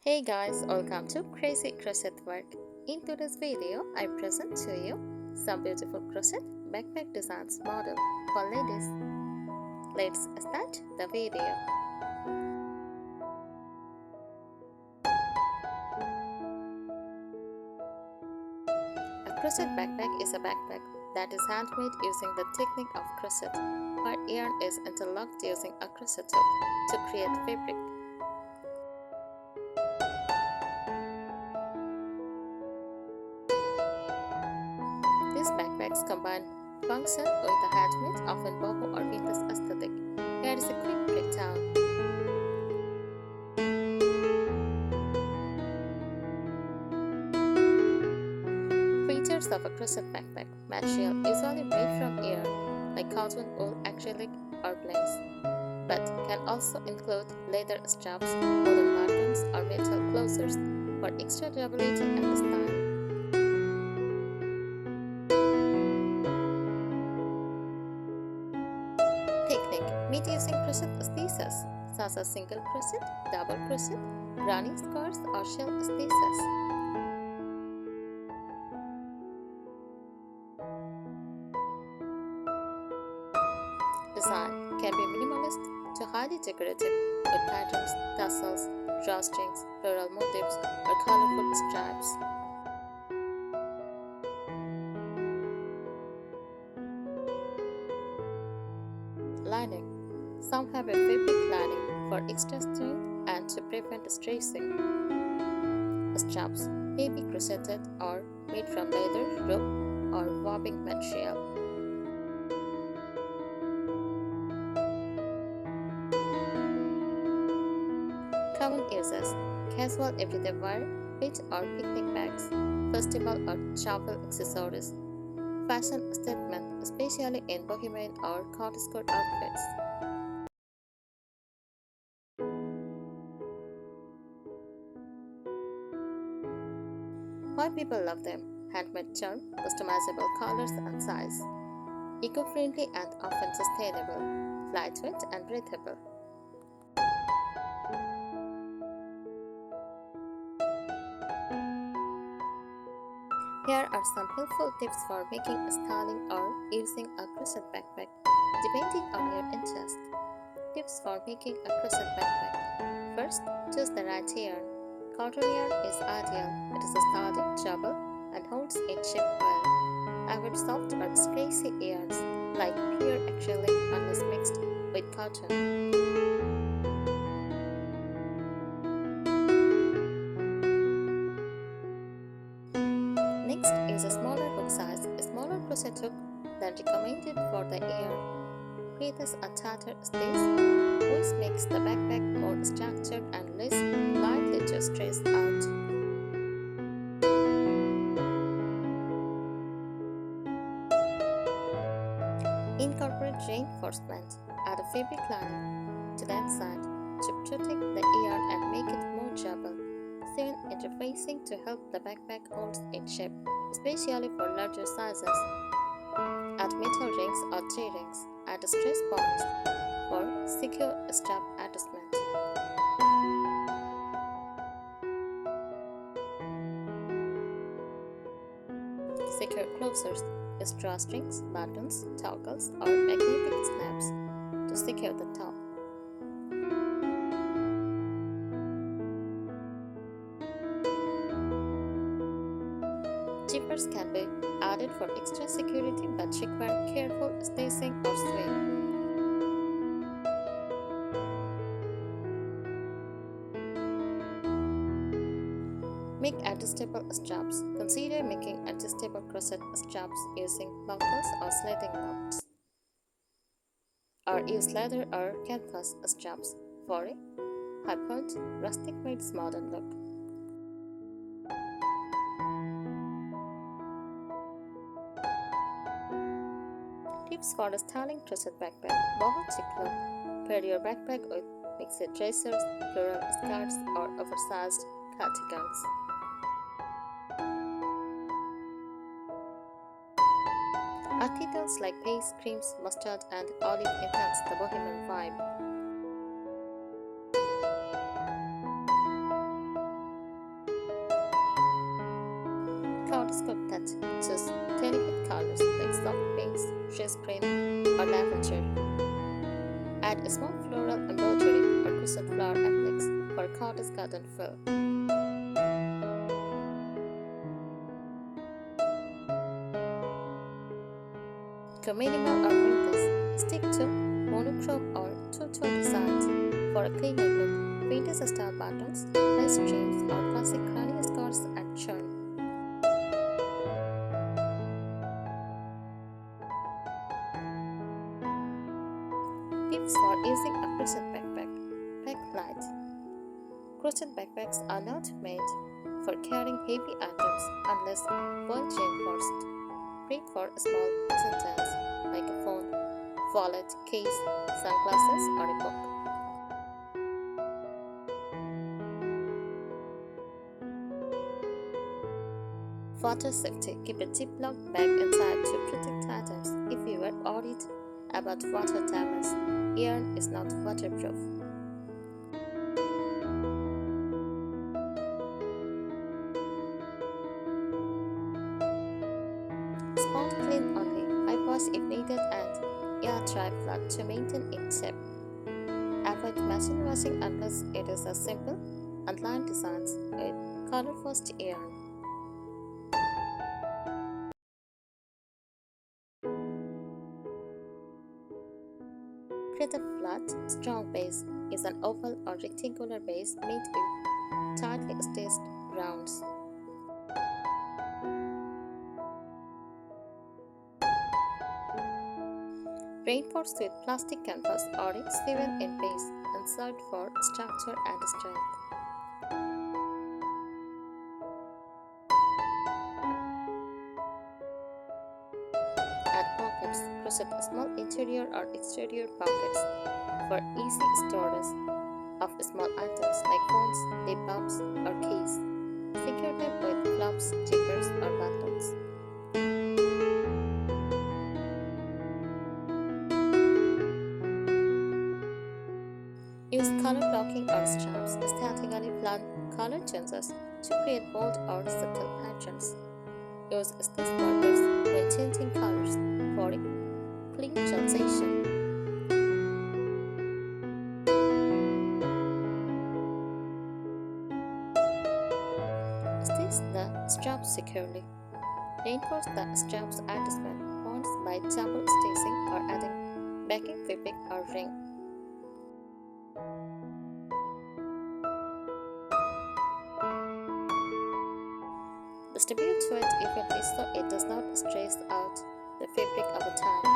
Hey guys, welcome to Crazy Crochet Work. In today's video, I present to you some beautiful crochet backpack designs model for ladies. Let's start the video. A crochet backpack is a backpack that is handmade using the technique of crochet, where yarn is interlocked using a crochet hook to create fabric. These backpacks combine function with a handmade, often boho or vintage aesthetic. Here is a quick breakdown. Features of a crochet backpack: material usually made from yarn, like cotton, wool, acrylic, or blends, but can also include leather straps, woolen buttons, or metal closures for extra durability and style. Technique: made using crochet stitches, such as single crochet, double crochet, granny squares, or shell stitches. Design can be minimalist to highly decorative with patterns, tassels, drawstrings, floral motifs, or colorful stripes. Lining: some have a fabric lining for extra strength and to prevent stressing. Straps may be crocheted or made from leather, rope, or wobbing material. Common uses: casual everyday wear, beach or picnic bags, festival or travel accessories. Fashion statement, especially in bohemian or court outfits. Why people love them: handmade charm, customizable colors and size, eco-friendly and often sustainable, lightweight and breathable. Here are some helpful tips for making, styling, or using a crochet backpack, depending on your interest. Tips for making a crochet backpack. First, choose the right yarn. Cotton yarn is ideal. It is sturdy, durable, and holds its shape well. Avoid soft or squishy yarns like pure acrylic unless mixed with cotton. Next, use a smaller hook size, a smaller crochet hook than recommended for the yarn. Creates a tighter stitch, which makes the backpack more structured and less likely to stress out. Incorporate reinforcement. Add a fabric lining to that side to protect the yarn and make it more durable. Seam interfacing to help the backpack hold its shape, especially for larger sizes. Add metal rings or T-rings. Add stress points for secure strap attachment. Secure closures. Use drawstrings, buttons, toggles, or magnetic snaps to secure the top. Zippers can be added for extra security but require careful stitching or sewing. Make adjustable straps. Consider making adjustable crochet straps using buckles or sliding knots. Or use leather or canvas straps for a high-point, rustic-made modern look. Tips for a styling crochet backpack. Boho chic look. Pair your backpack with mixed dressers, floral skirts, or oversized cardigans. Earthy tones like beige, creams, mustard, and olive enhance the bohemian vibe. kaleidoscope that choose delicate colors like soft pinks, rose cream, or lavender. Add a small floral embroidery or crochet flower appliques for a cottage garden feel. To minimal or wrinkles, stick to monochrome or two-tone designs for a cleaner look. Vintage style buttons, lace strings, or classic granny scarves add charm. Tips for using a crochet backpack. Pack light. Crochet backpacks are not made for carrying heavy items unless well reinforced. Great for small essentials like a phone, wallet, keys, sunglasses, or a book. Water safety. Keep a Ziploc bag inside to protect items if you are worried about water damage. Yarn is not waterproof. Spot clean only. High wash if needed and air dry flat to maintain it shape. Avoid machine washing unless it is a simple, unlined designs with color-forced yarn. Create a flat, strong base is an oval or rectangular base made with tightly stitched rounds. Reinforce with plastic canvas or a 7-in base. Insert for structure and strength. Add pockets. Crochet small interior or exterior pockets for easy storage of small items like phones, lip balms, or keys. Secure them with flaps, zippers, or buttons. Use color blocking or straps. Statically plan color changes to create bold or subtle patterns. Use stitch borders when changing colors for a clean transition. Stitch the straps securely. Reinforce the straps attachment points by double stitching or adding backing fabric or ring. Distribute thread evenly so it does not stress out the fabric over time.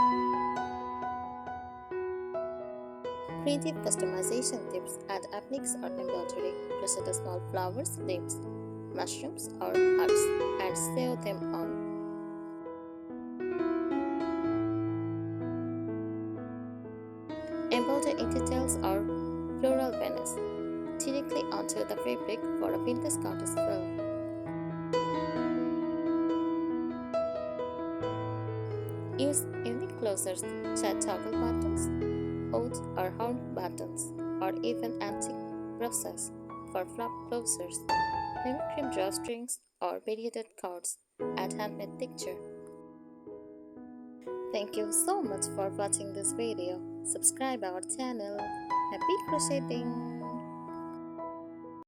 Creative customization tips. Add appliques or embroidery. Crochet small flowers, leaves, mushrooms, or hearts and sew them on. Embroider in details or floral banners directly onto the fabric for a vintage goddess feel. Use unique closures, chat toggle buttons, oud or horn buttons, or even antique brushes for flap closures, mimicry drawstrings, or beaded cards. Add handmade texture. Thank you so much for watching this video. Subscribe our channel. Happy crocheting!